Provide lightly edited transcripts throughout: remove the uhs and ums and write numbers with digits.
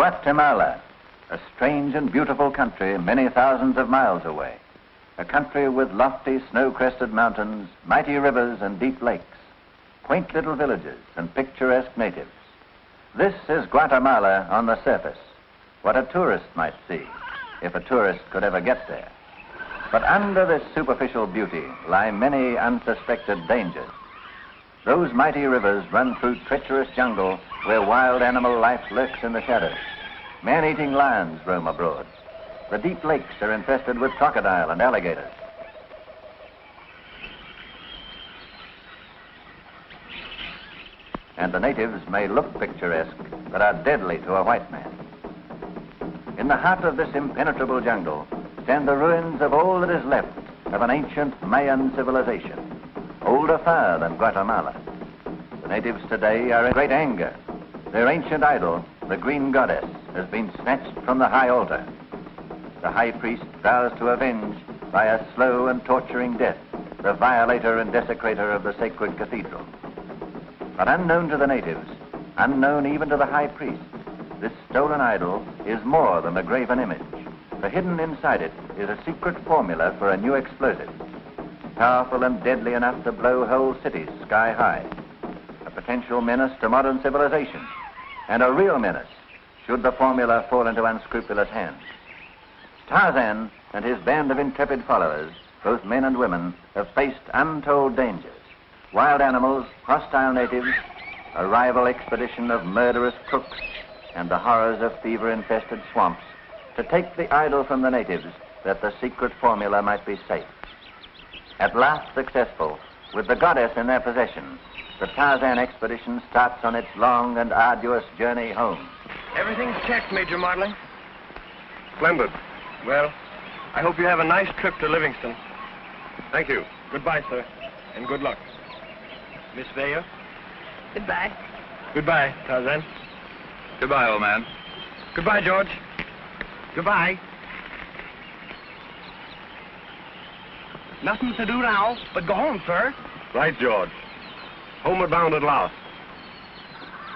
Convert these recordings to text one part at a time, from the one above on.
Guatemala, a strange and beautiful country many thousands of miles away. A country with lofty snow-crested mountains, mighty rivers and deep lakes, quaint little villages and picturesque natives. This is Guatemala on the surface, what a tourist might see, if a tourist could ever get there. But under this superficial beauty lie many unsuspected dangers. Those mighty rivers run through treacherous jungle where wild animal life lurks in the shadows. Man-eating lions roam abroad. The deep lakes are infested with crocodile and alligators. And the natives may look picturesque, but are deadly to a white man. In the heart of this impenetrable jungle stand the ruins of all that is left of an ancient Mayan civilization, older far than Guatemala. The natives today are in great anger. Their ancient idol, the green goddess, has been snatched from the high altar. The high priest vows to avenge by a slow and torturing death the violator and desecrator of the sacred cathedral. But unknown to the natives, unknown even to the high priest, this stolen idol is more than a graven image. For hidden inside it is a secret formula for a new explosive, powerful and deadly enough to blow whole cities sky high, a potential menace to modern civilization, and a real menace should the formula fall into unscrupulous hands. Tarzan and his band of intrepid followers, both men and women, have faced untold dangers. Wild animals, hostile natives, a rival expedition of murderous crooks, and the horrors of fever-infested swamps, to take the idol from the natives that the secret formula might be safe. At last successful, with the goddess in their possession, the Tarzan expedition starts on its long and arduous journey home. Everything's checked, Major Martling. Splendid. Well, I hope you have a nice trip to Livingston. Thank you. Goodbye, sir, and good luck. Miss Vale? Goodbye. Goodbye, Tarzan. Goodbye, old man. Goodbye, George. Goodbye. Nothing to do now but go home, sir. Right, George. Homeward bound at last.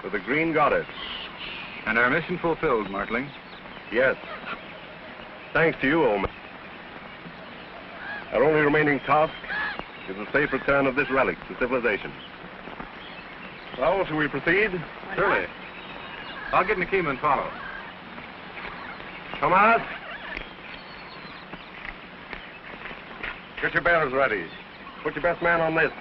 For the green goddess. And our mission fulfilled, Martling. Yes. Thanks to you, old man. Our only remaining task is the safe return of this relic to civilization. Well, shall we proceed? Surely. I'll get Nikema and follow. Thomas! Get your bearers ready. Put your best man on this.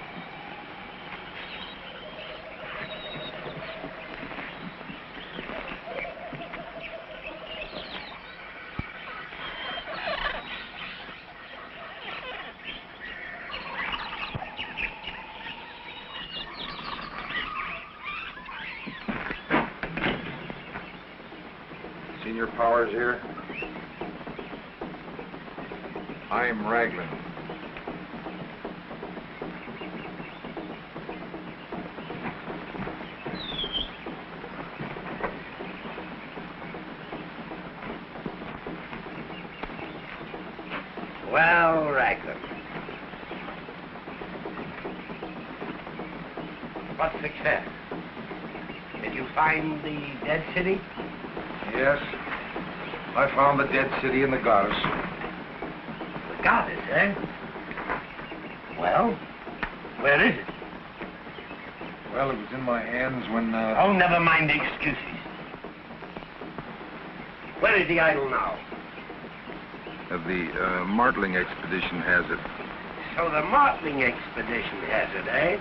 Senior Powers here. I'm Raglan. Well, Raglan. What success? Did you find the dead city? Yes. I found the dead city and the goddess. The goddess, eh? Well, where is it? Well, it was in my hands when, Oh, never mind the excuses. Where is the idol now? The Martling expedition has it. So the Martling expedition has it, eh?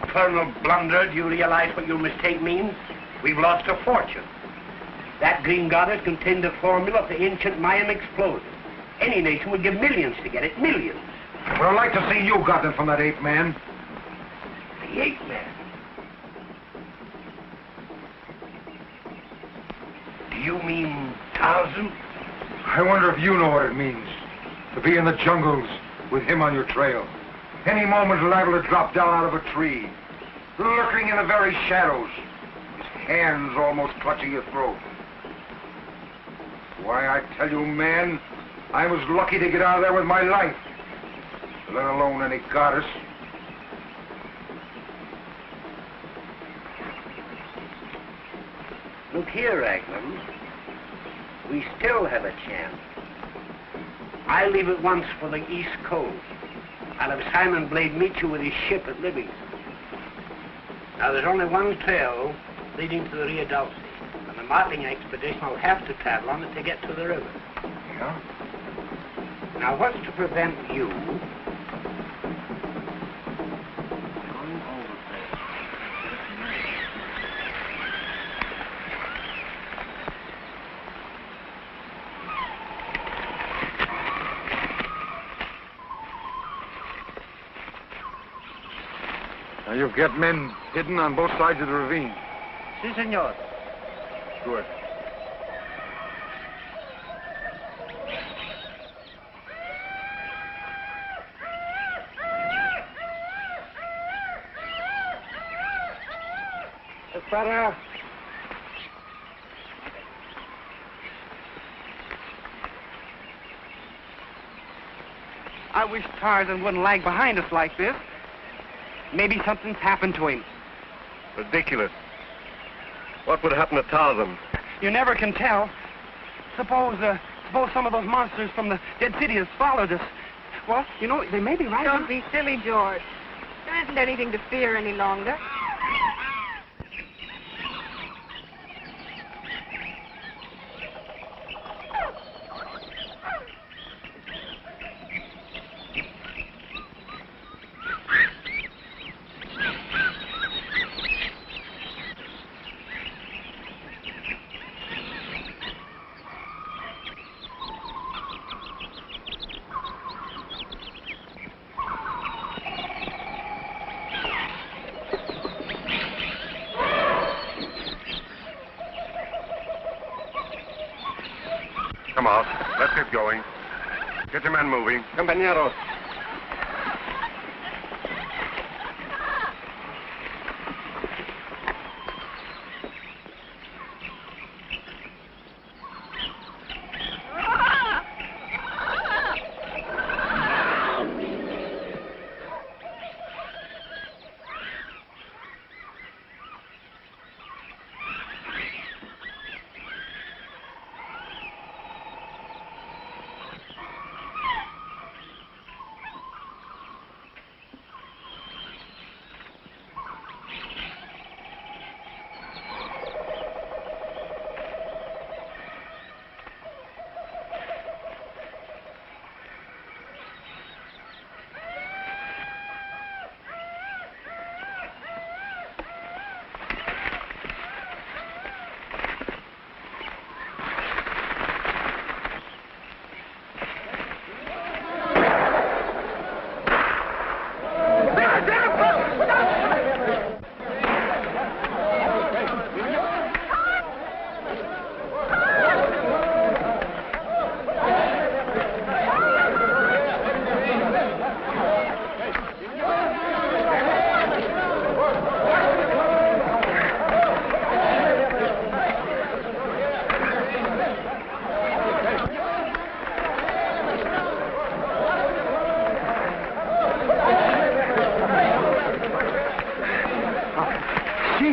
Colonel Blunder, do you realize what your mistake means? We've lost a fortune. That green goddess contained the formula of the ancient Mayan explosive. Any nation would give millions to get it, millions. Well, I'd like to see you got it from that ape man. The ape man? Do you mean Tarzan? I wonder if you know what it means to be in the jungles with him on your trail. Any moment liable to drop down out of a tree, lurking in the very shadows, his hands almost clutching your throat. Why, I tell you, man, I was lucky to get out of there with my life, let alone any goddess. Look here, Raglan. We still have a chance. I'll leave at once for the East Coast. I'll have Simon Blade meet you with his ship at Livingston. Now, there's only one trail leading to the Rio Dulce, and the Martling expedition will have to travel on it to get to the river. Yeah? Now, what's to prevent you Now, you've got men hidden on both sides of the ravine. Si, senor. Good. Para. I wish Tarzan wouldn't lag behind us like this. Maybe something's happened to him. Ridiculous. What would happen to Tarzan? You never can tell. Suppose some of those monsters from the dead city has followed us. Well, you know, they may be right. Don't be silly, George. There isn't anything to fear any longer. Come on, let's get going. Get your men moving. Compañeros.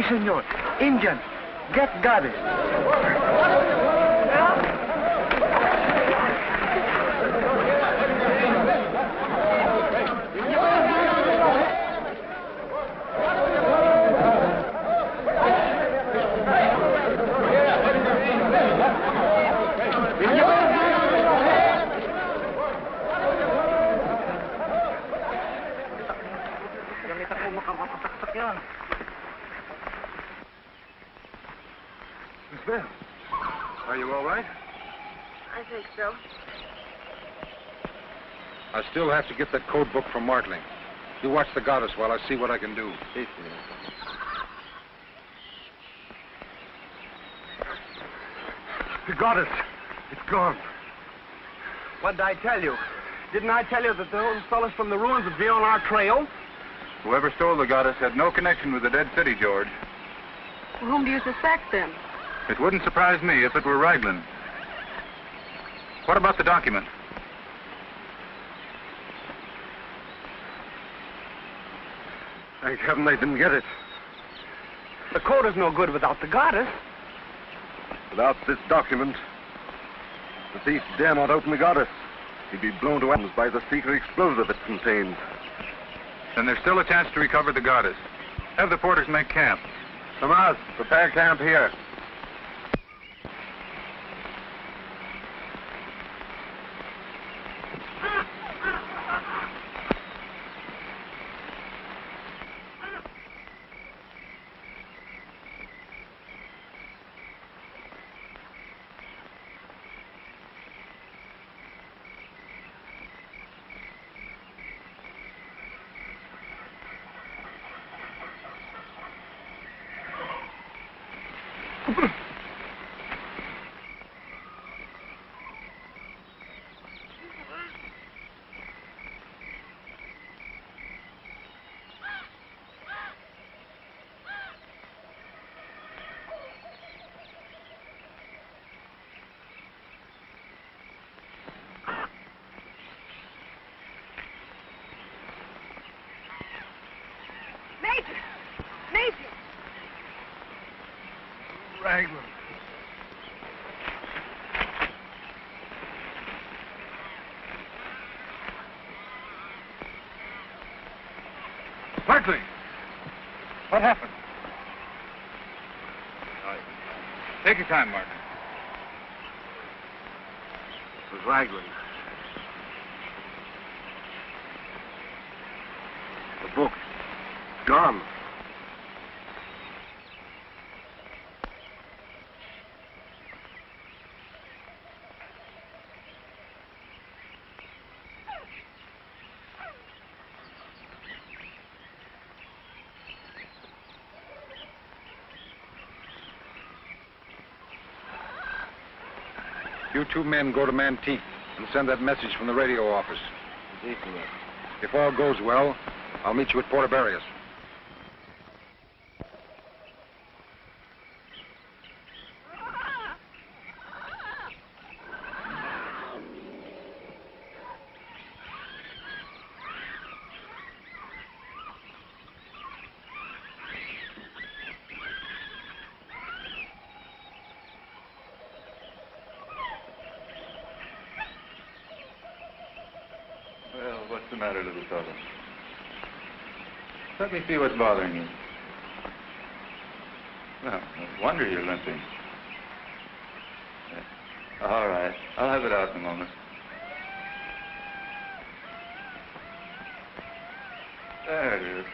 Senor, Indian, get goddess. Miss Vale, are you all right? I think so. I still have to get that code book from Martling. You watch the goddess while I see what I can do. The goddess, it's gone. What did I tell you? Didn't I tell you that those fellas from the ruins would be on our trail? Whoever stole the goddess had no connection with the dead city, George. Well, whom do you suspect, then? It wouldn't surprise me if it were Raglan. What about the document? Thank heaven they didn't get it. The code is no good without the goddess. Without this document, the thief dare not open the goddess. He'd be blown to atoms by the secret explosive it contains. Then there's still a chance to recover the goddess. Have the porters make camp. Tomas, prepare camp here. Raglan. Martling! What happened? Take your time, Martin. It was Raglan. The book. Gone. You two men go to Mantique and send that message from the radio office. If all goes well, I'll meet you at Portobello. Well, what's the matter, little fellow? Let me see what's bothering you. Well, no wonder you're limping. All right. I'll have it out in a moment. There it is.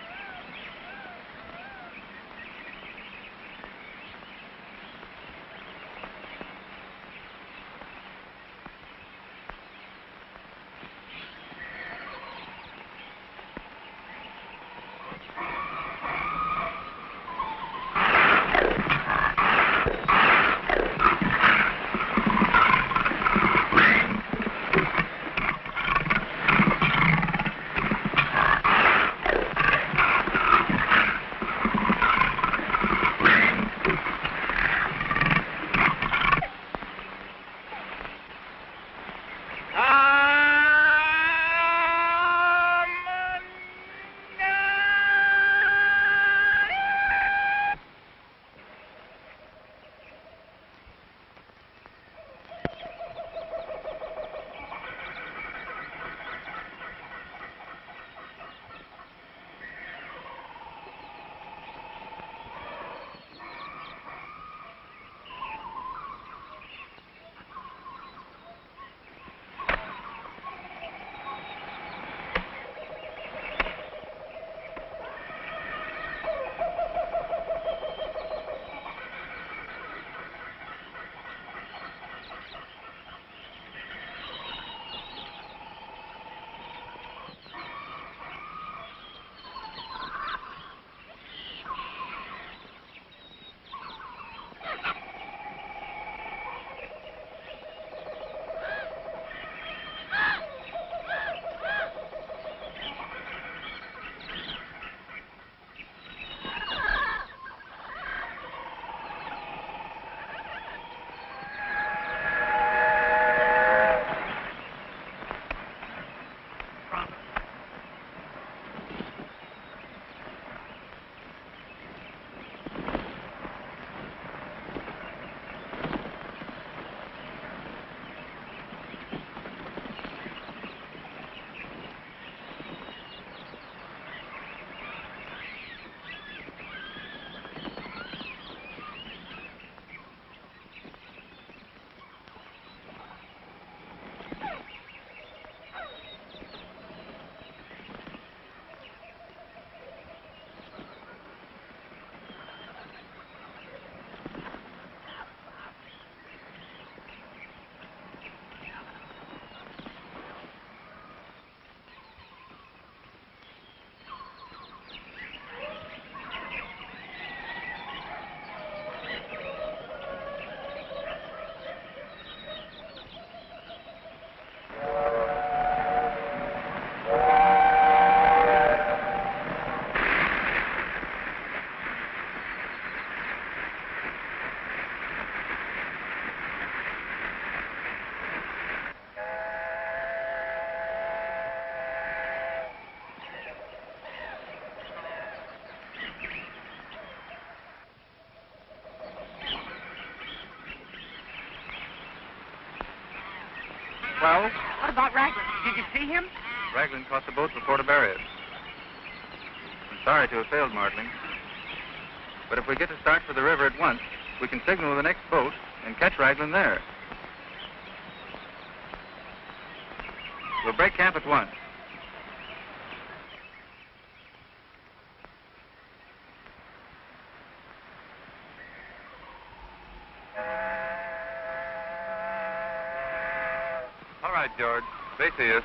Well? What about Raglan? Did you see him? Raglan caught the boat before to bury it. I'm sorry to have failed, Martling. But if we get to start for the river at once, we can signal the next boat and catch Raglan there. We'll break camp at once. All right, George. They see us.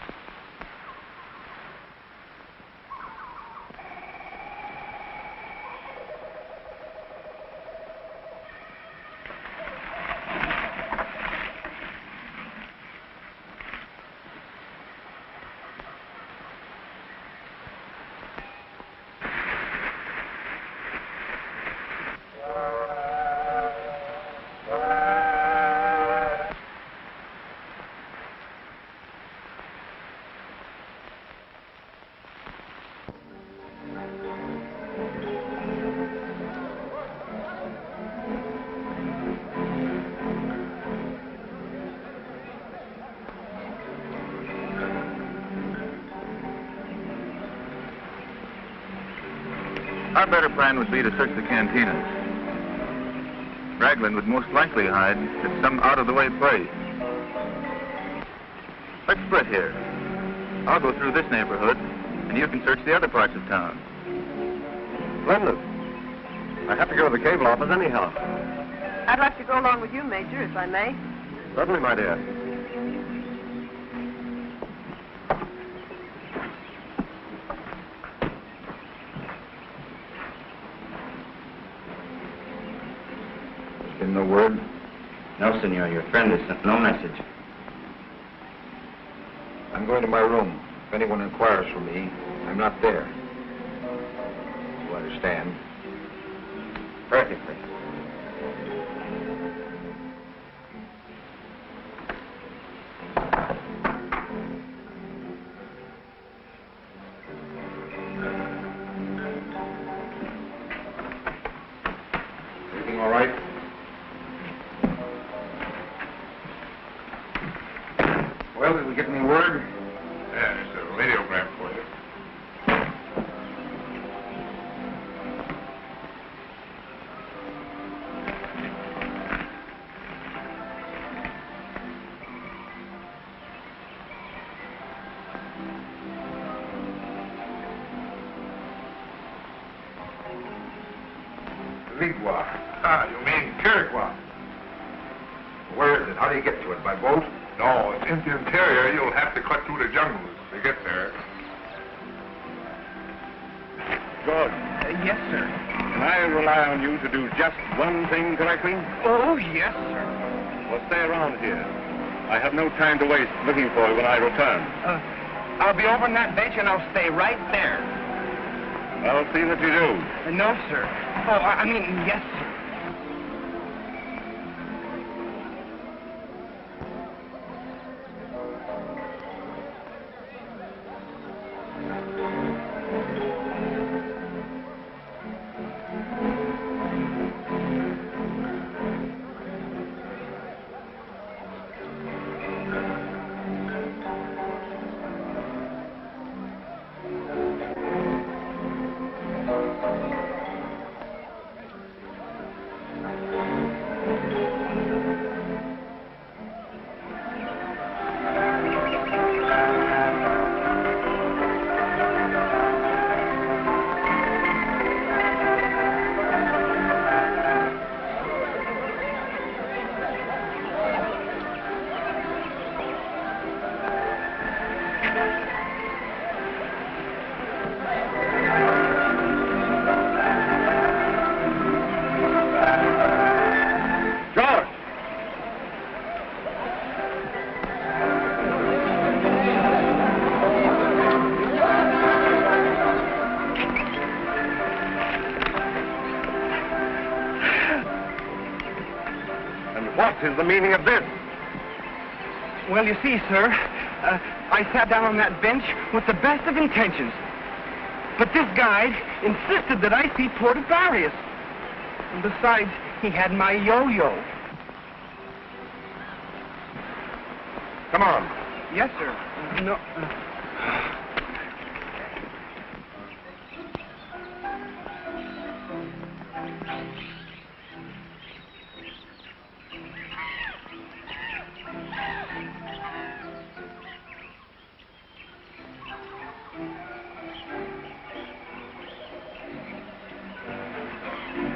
Our better plan would be to search the cantinas. Raglan would most likely hide at some out-of-the-way place. Let's split here. I'll go through this neighborhood, and you can search the other parts of town. Splendid. I have to go to the cable office anyhow. I'd like to go along with you, Major, if I may. Certainly, my dear. No word? No, senor. Your friend has sent no message. I'm going to my room. If anyone inquires for me, I'm not there. You understand? Perfectly. Everything all right? Well, did we get any word? Yeah, there's a radiogram for you. Ligua. Ah, you mean Kirigua? Where is it? How do you get to it? By boat? No, it's in the interior. You'll have to cut through the jungles to get there. Good. Yes, sir. Can I rely on you to do just one thing correctly? Oh, yes, sir. Well, stay around here. I have no time to waste looking for you when I return. I'll be over on that bench and I'll stay right there. I'll see that you do. No, sir. Oh, I mean, yes, sir. What is the meaning of this? Well, you see, sir, I sat down on that bench with the best of intentions. But this guide insisted that I see Port Avarius. And besides, he had my yo-yo. Come on. Yes, sir. No.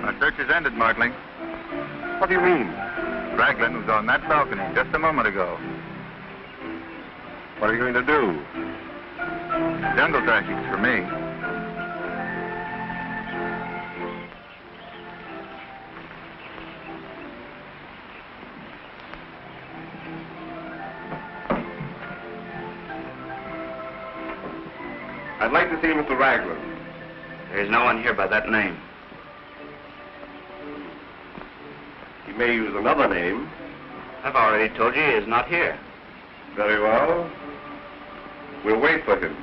Our search is ended, Martling. What do you mean? Raglan was on that balcony just a moment ago. What are you going to do? Jungle tracking for me. I'd like to see Mr. Raglan. There's no one here by that name. He may use another name. I've already told you he is not here. Very well. We'll wait for him.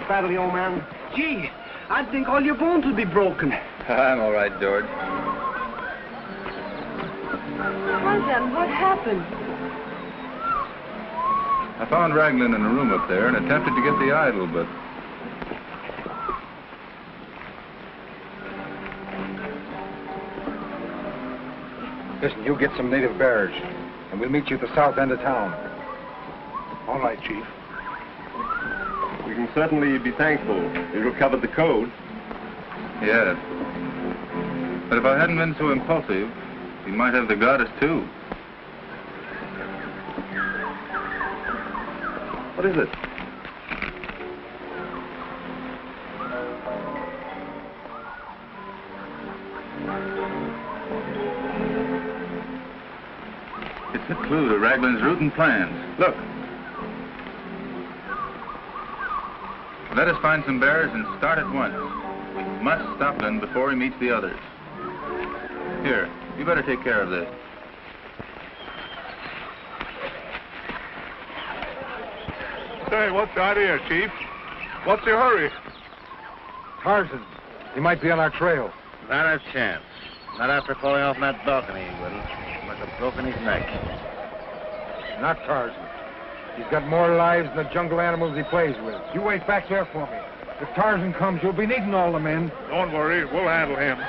Badly, old man. Gee, I'd think all your bones would be broken. I'm all right, George. Tarzan, what happened? I found Raglan in a room up there and attempted to get the idol, but... Listen, you get some native bearers, and we'll meet you at the south end of town. All right, Chief. We can certainly be thankful you recovered the code. Yes. But if I hadn't been so impulsive, he might have the goddess, too. What is it? It's a clue to Raglan's route and plans. Look. Let us find some bearers and start at once. We must stop him before he meets the others. Here, you better take care of this. Say, what's the idea, Chief? What's your hurry? Tarzan, he might be on our trail. Not a chance. Not after falling off that balcony, he wouldn't. He must have broken his neck. Not Tarzan. He's got more lives than the jungle animals he plays with. You wait back there for me. If Tarzan comes, you'll be needing all the men. Don't worry, we'll handle him.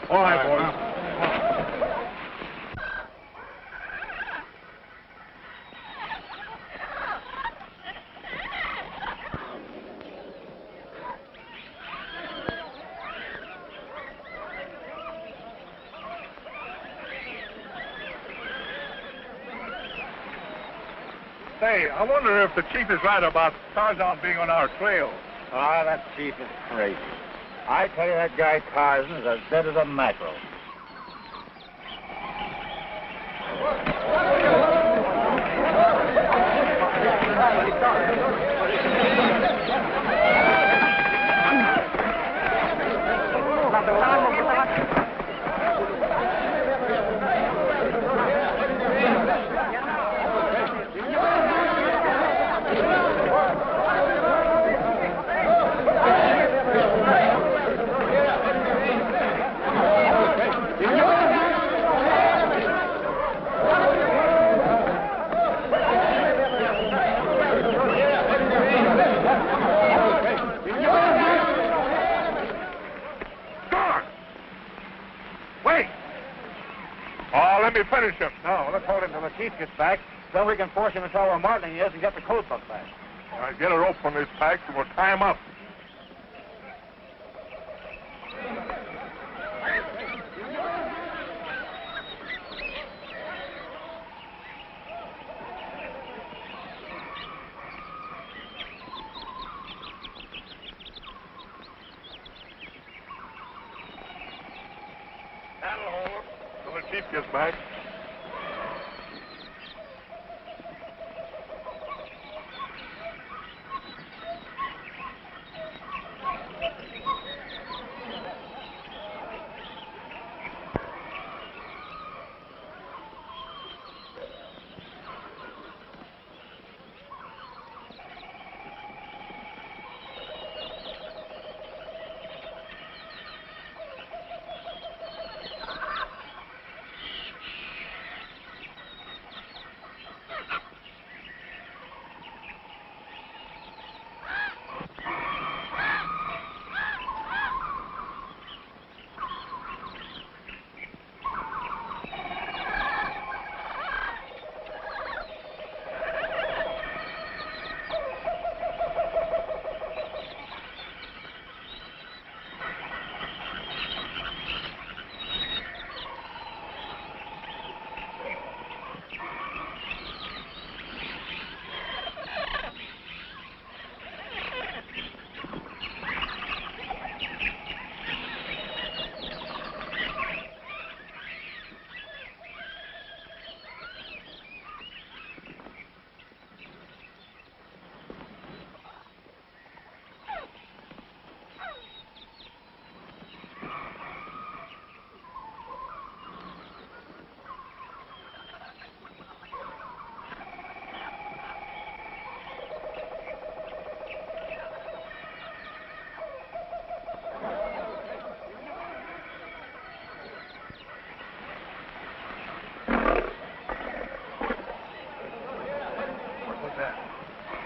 All right, boys. Say, I wonder if the chief is right about Tarzan being on our trail. Ah, that chief is crazy. I tell you, that guy Tarzan is as dead as a mackerel. Let me finish him. No, let's hold him till the chief gets back. Then we can force him to tell where Martling is and get the coat book back. All right, get a rope from his pack and we'll tie him up. That'll hold till the chief gets back.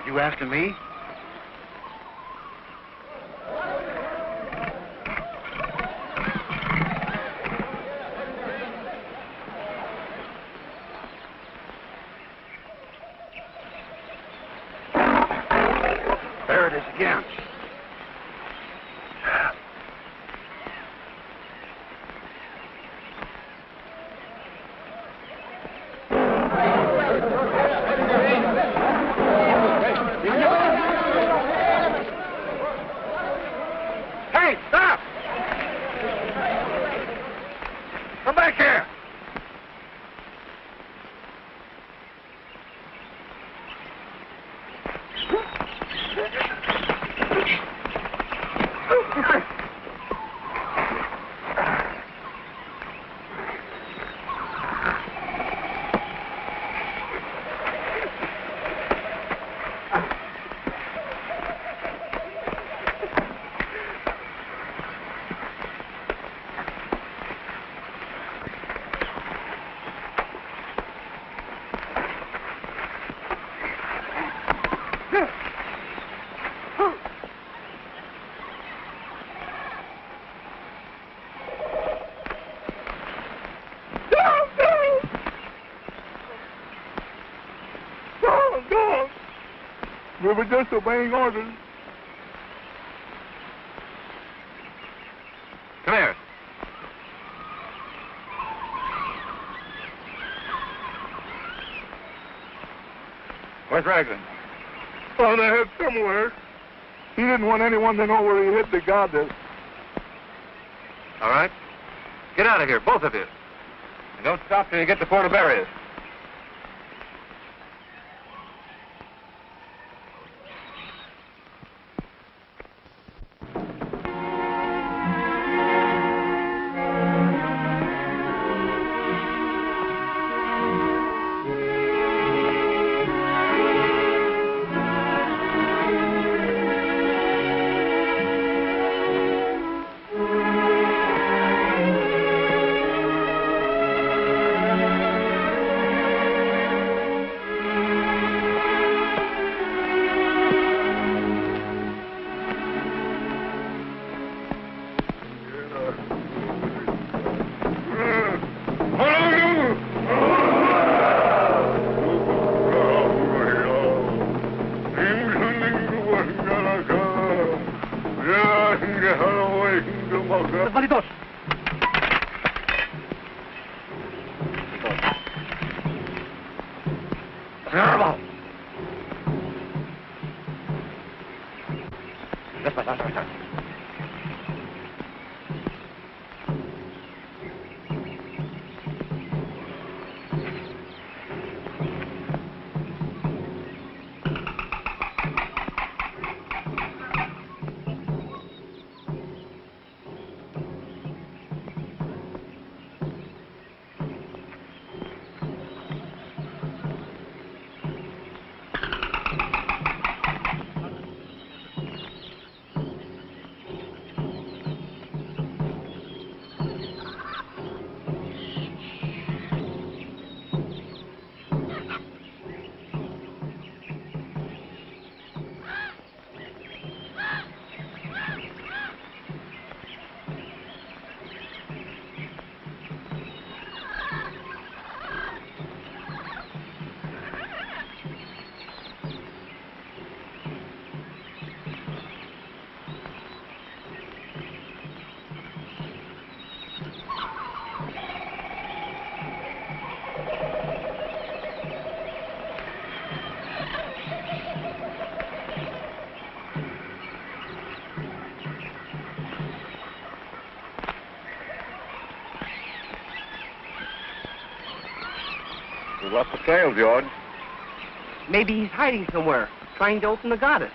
You after me? There it is again. Hey, stop! Come back here! We were just obeying orders. Come here. Where's Raglan? On ahead somewhere. He didn't want anyone to know where he hid the goddess. All right. Get out of here, both of you. And don't stop till you get to Porto Barrios. We lost the trail, George. Maybe he's hiding somewhere, trying to open the goddess.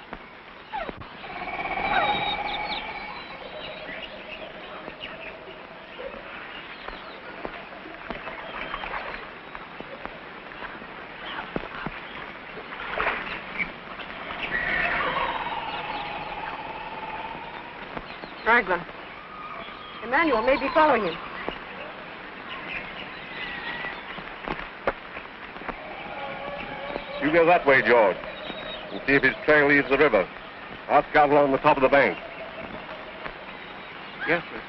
Raglan. Emmanuel may be following him. You go that way, George, and see if his trail leaves the river. I'll scout along the top of the bank. Yes, sir.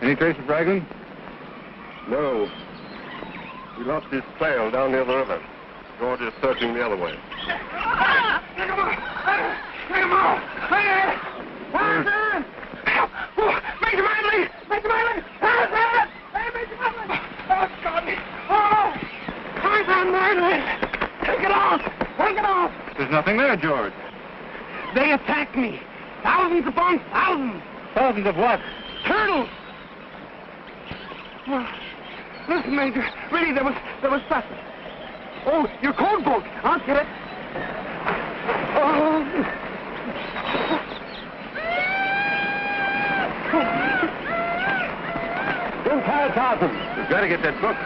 Any trace of Raglan? No. We lost his trail down near the river. George is searching the other way. Take him on! Take him on! Tarzan! Major Martling! Major Martling! Tarzan! Hey, Major Martling! Oh, God! Oh! Tarzan Martling! Take it off! Take it off! There's nothing there, George. They attacked me. Thousands upon thousands. Thousands of what? Turtles! Oh, listen, Major. Really, there was such. Oh, your code book. I'll get it. Oh. Don't tire Tarzan. We've got to get that book.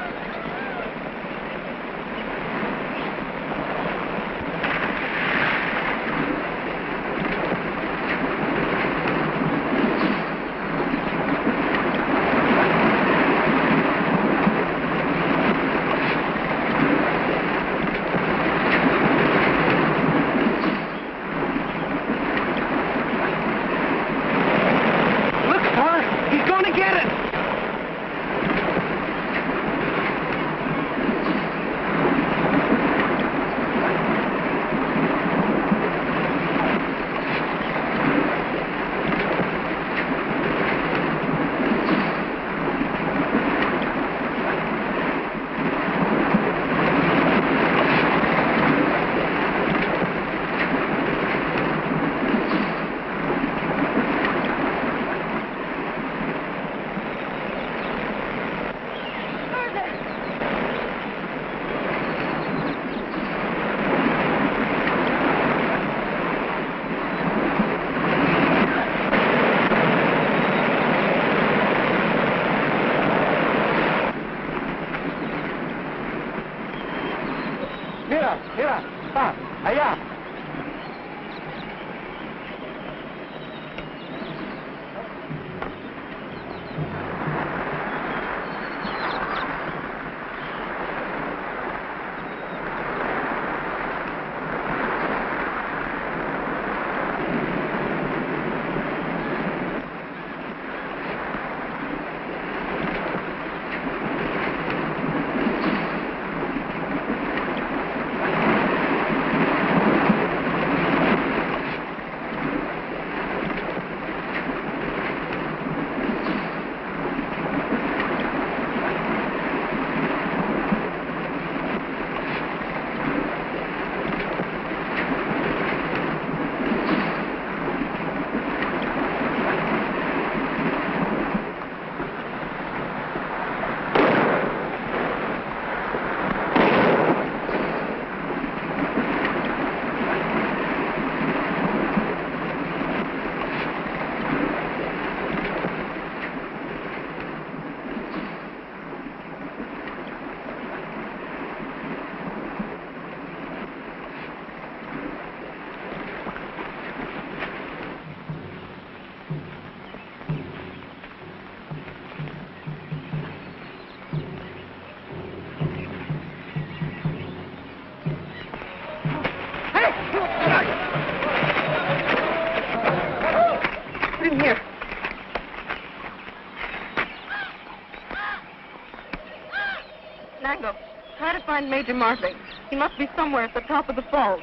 Major Martling. He must be somewhere at the top of the falls.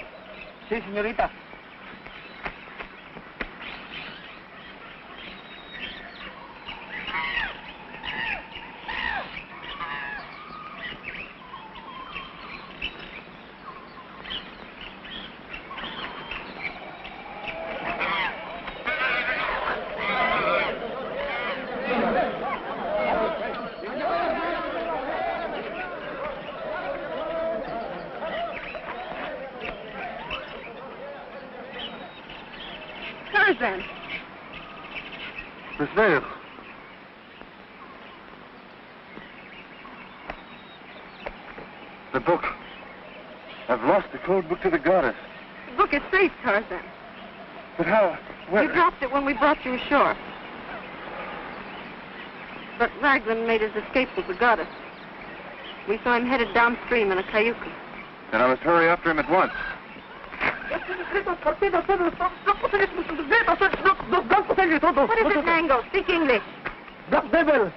Si, señorita. Tarzan. Miss Vale. The book. I've lost the code book to the goddess. The book is safe, Tarzan. But how? Where? You dropped it when we brought you ashore. But Raglan made his escape with the goddess. We saw him headed downstream in a cayuca. Then I must hurry after him at once. What is it, Mango? Speak English. Black Devil.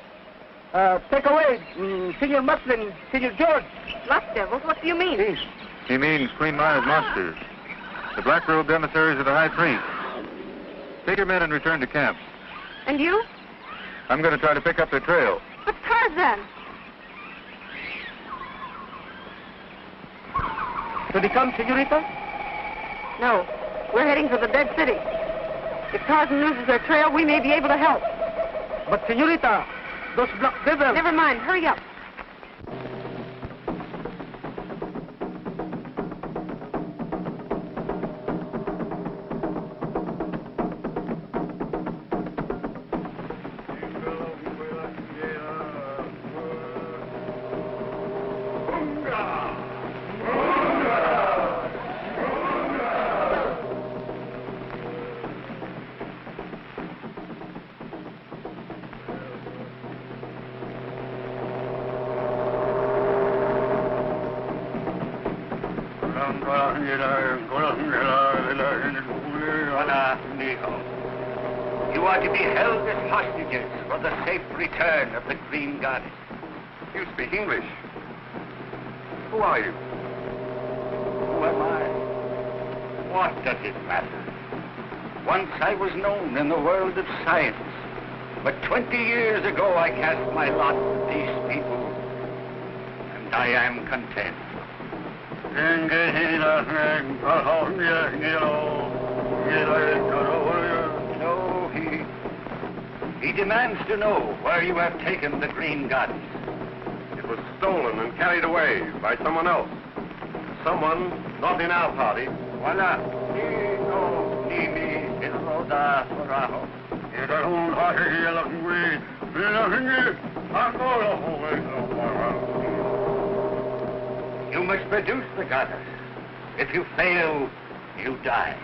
Take away Senor Martling, Senor George. Black devils? What do you mean? Yes. He means clean-minded monsters. The black-robed emissaries of the High Priest. Take your men and return to camp. And you? I'm going to try to pick up their trail. But Tarzan! Did he come, señorita? No. We're heading for the dead city. If Tarzan loses their trail, we may be able to help. But, señorita, those black devils... Never mind. Hurry up. You are to be held as hostages for the safe return of the Green Goddess. You speak English. Who are you? Who am I? What does it matter? Once I was known in the world of science, but 20 years ago I cast my lot with these people, and I am content. No, he demands to know where you have taken the Green Goddess. It was stolen and carried away by someone else. Someone not in our party. Voila. You must produce the goddess. If you fail, you die.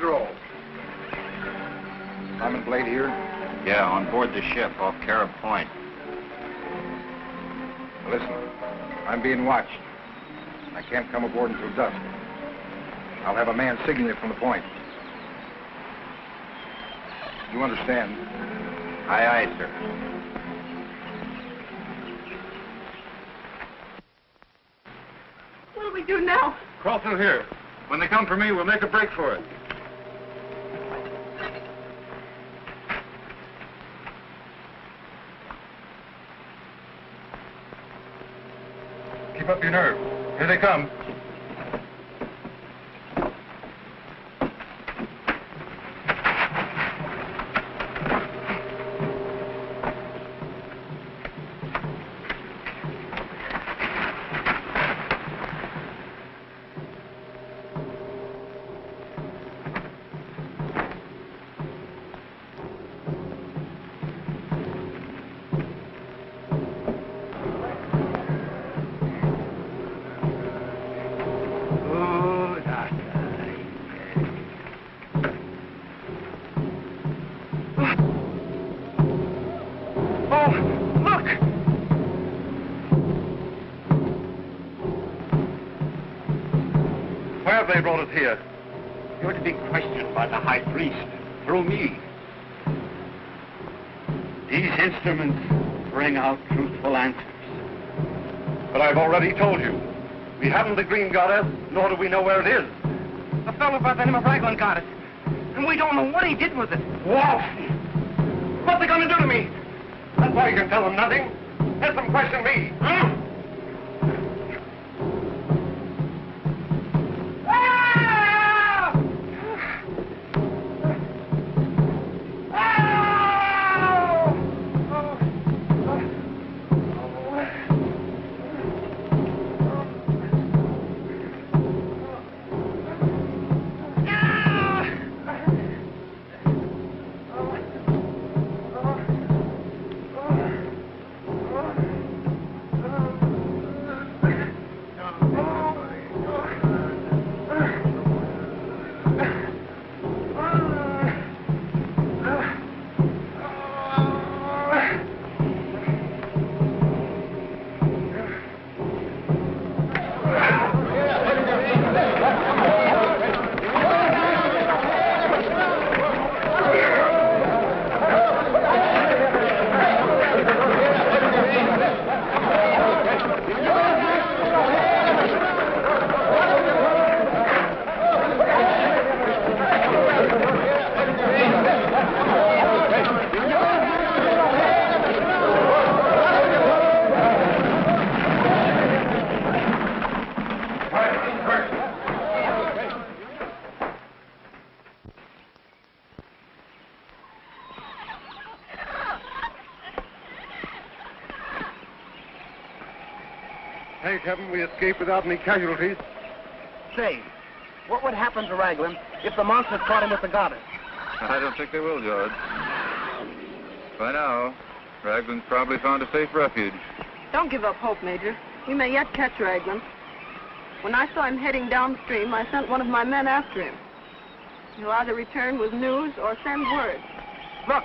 Pedro. Simon Blade here? Yeah, on board the ship off Carib Point. Listen, I'm being watched. I can't come aboard until dusk. I'll have a man signal it from the point. You understand? Aye, aye, sir. What do we do now? Crawl through here. When they come for me, we'll make a break for it. Keep up your nerve. Here they come. They brought us here. You're to be questioned by the high priest through me. These instruments bring out truthful answers. But I've already told you. We haven't the green goddess, nor do we know where it is. A fellow by the name of Raglan got it. And we don't know what he did with it. Wolf! What's they going to do to me? That's why you can tell them nothing. Let them question me. Huh? Thank heaven we escaped without any casualties. Say, what would happen to Raglan if the monsters caught him with the goddess? I don't think they will, George. By now, Raglan's probably found a safe refuge. Don't give up hope, Major. We may yet catch Raglan. When I saw him heading downstream, I sent one of my men after him. He'll either return with news or send word. Look,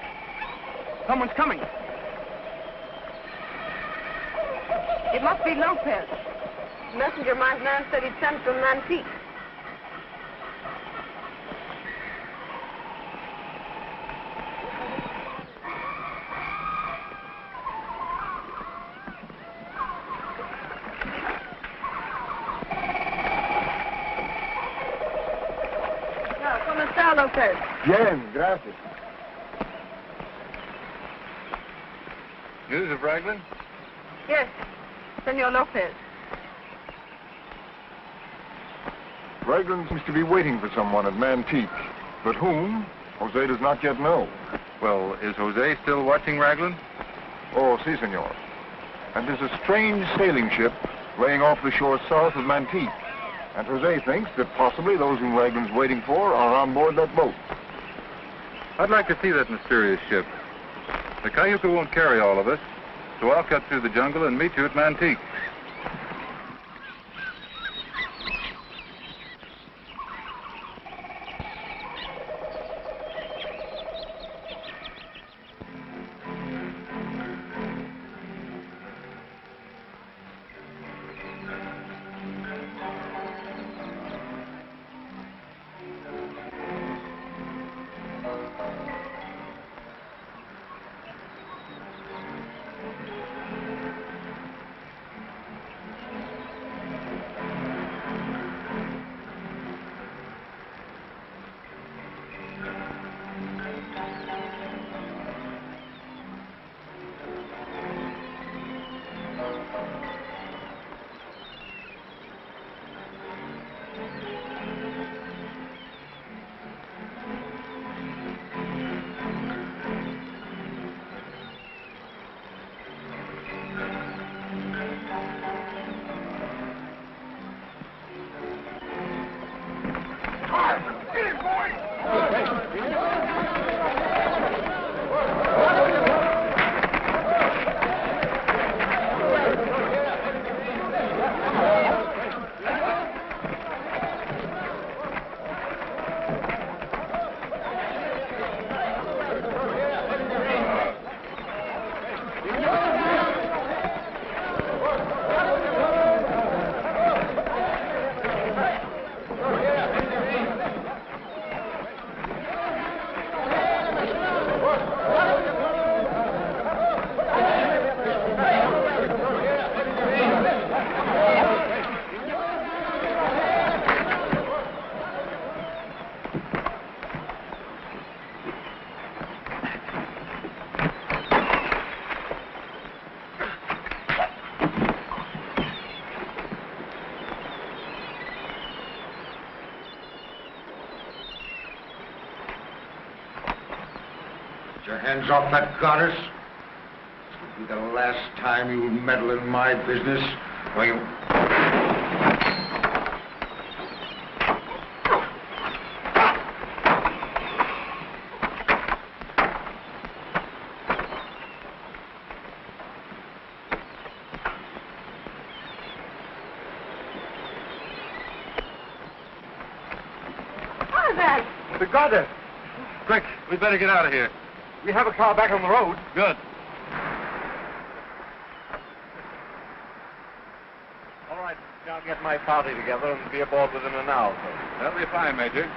someone's coming. It must be Lopez. The messenger my man said he'd sent from Mantique. ¿Cómo está, Lopez? Bien, gracias. News of Raglan? Yes, Senor Lopez. Raglan seems to be waiting for someone at Mantique, but whom, Jose does not yet know. Well, is Jose still watching Raglan? Oh, si, senor. And there's a strange sailing ship laying off the shore south of Mantique. And Jose thinks that possibly those whom Raglan's waiting for are on board that boat. I'd like to see that mysterious ship. The Cayuca won't carry all of us, so I'll cut through the jungle and meet you at Mantique. your hands off that goddess. This will be the last time you meddle in my business. Or you... Tarzan! The goddess! Quick, we'd better get out of here. We have a car back on the road. Good. All right, I'll get my party together and be aboard within an hour. That'll be fine, Major.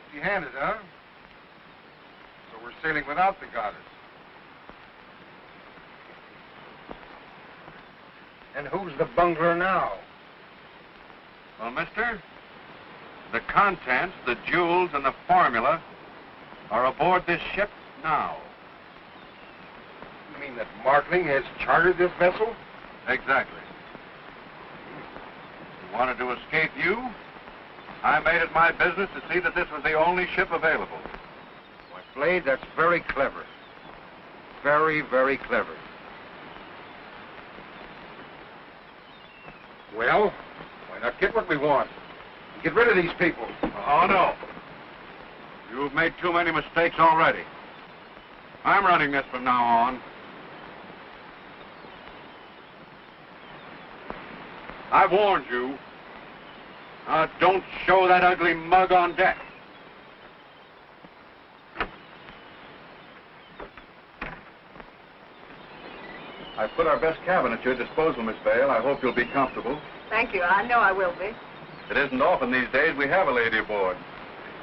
Empty-handed, huh? So we're sailing without the goddess. And who's the bungler now? Well, mister, the contents, the jewels, and the formula are aboard this ship now. You mean that Martling has chartered this vessel? Exactly. You wanted to escape you? I made it my business to see that this was the only ship available. Why, Blade, that's very clever. Very, very clever. Well, why not get what we want? Get rid of these people. Oh, no. You've made too many mistakes already. I'm running this from now on. I've warned you. Don't show that ugly mug on deck. I've put our best cabin at your disposal, Miss Vale. I hope you'll be comfortable. Thank you. I know I will be. It isn't often these days we have a lady aboard.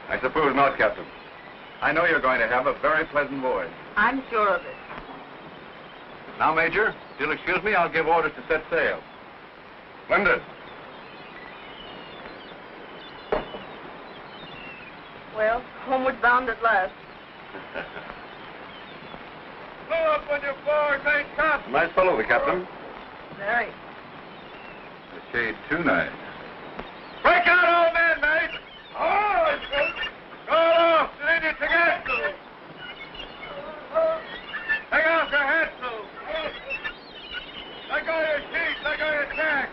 I suppose not, Captain. I know you're going to have a very pleasant voyage. I'm sure of it. Now, Major, if you'll excuse me, I'll give orders to set sail. Splendid. Well, homeward bound at last. Blow up on your forward main top. Nice fellow, the captain. Very. A shade too nice. Break out, old man, mate! Oh, go off, lead it together. Take off your hat, Sue. Let go of your sheets, let go of your tack.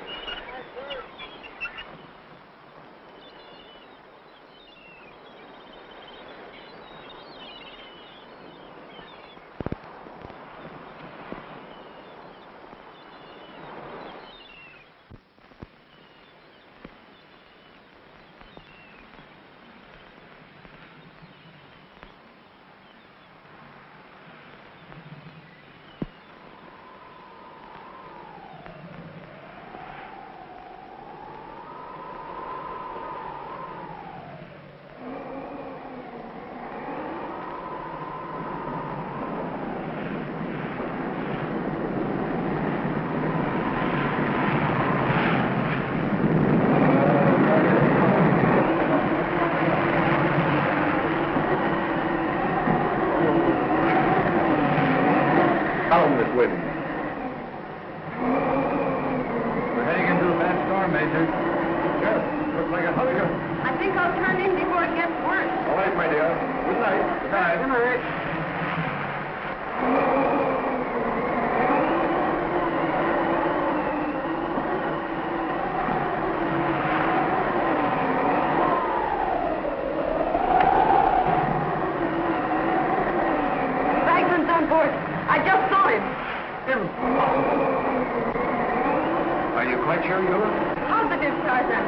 Are you quite sure you were? Positive, Tarzan.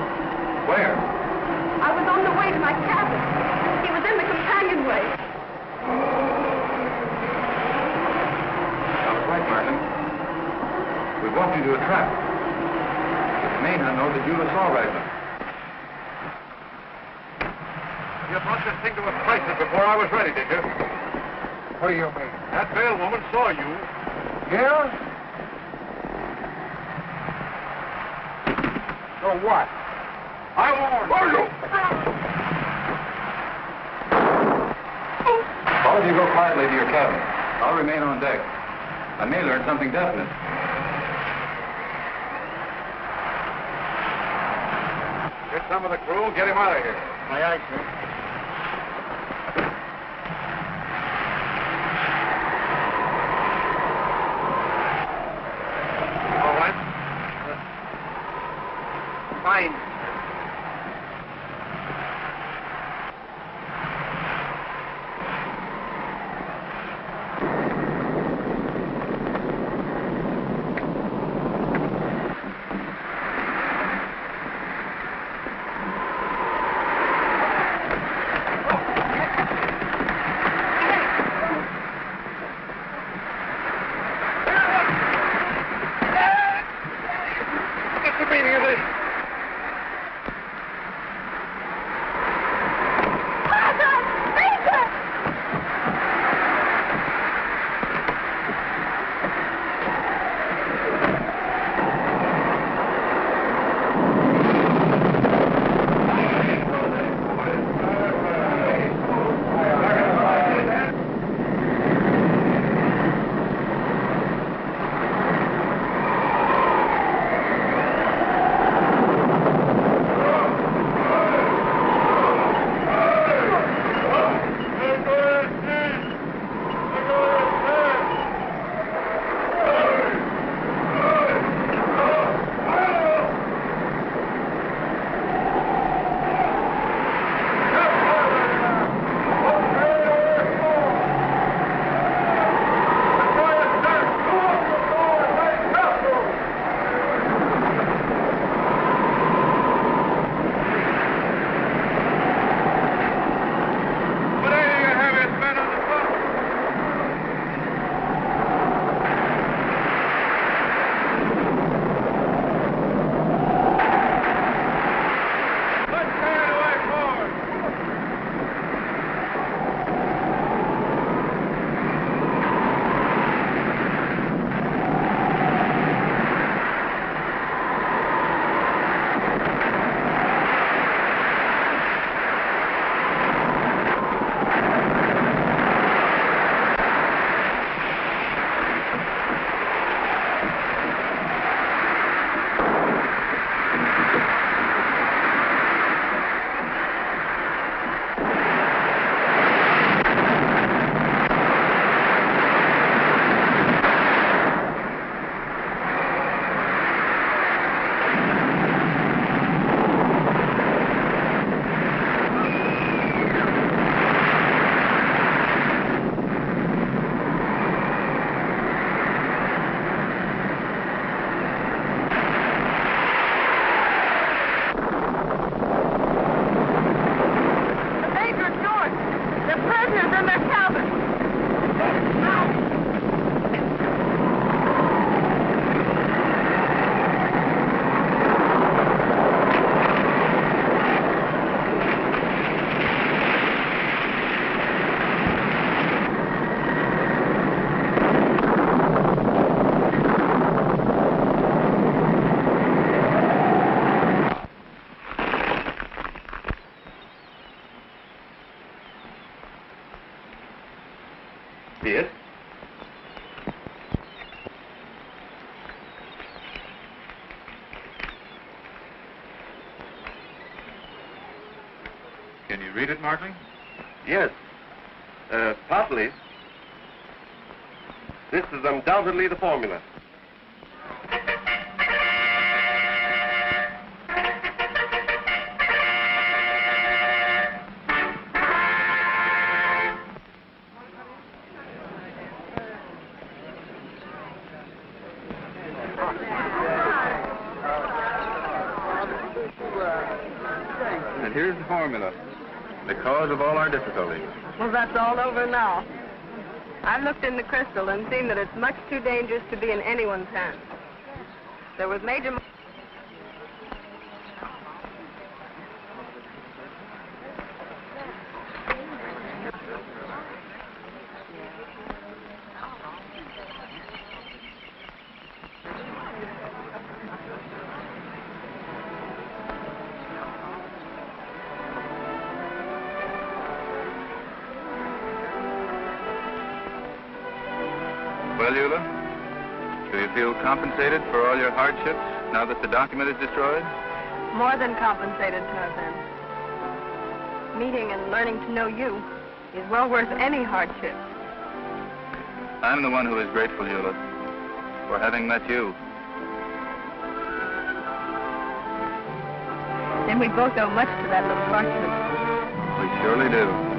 Where? I was on the way to my cabin. He was in the companionway. I was right, Martling. We walked into a trap. It may not know that you saw Raglan. You brought this thing to a crisis before I was ready, did you? What do you mean? That Vale woman saw you. Yeah? So what? I warned you. All of you go quietly to your cabin. I'll remain on deck. I may learn something definite. Get some of the crew, get him out of here. Aye, aye, sir. All right. Fine. Yes? Can you read it, Martling? Yes. Partly. This is undoubtedly the formula. And here's the formula. The cause of all our difficulties. Well, that's all over now. I've looked in the crystal and seen that it's much too dangerous to be in anyone's hands. There was Major... Well, Eula, do you feel compensated for all your hardships now that the document is destroyed? More than compensated, Tarzan. Meeting and learning to know you is well worth any hardship. I'm the one who is grateful, Eula, for having met you. Then we both owe much to that little parchment. We surely do.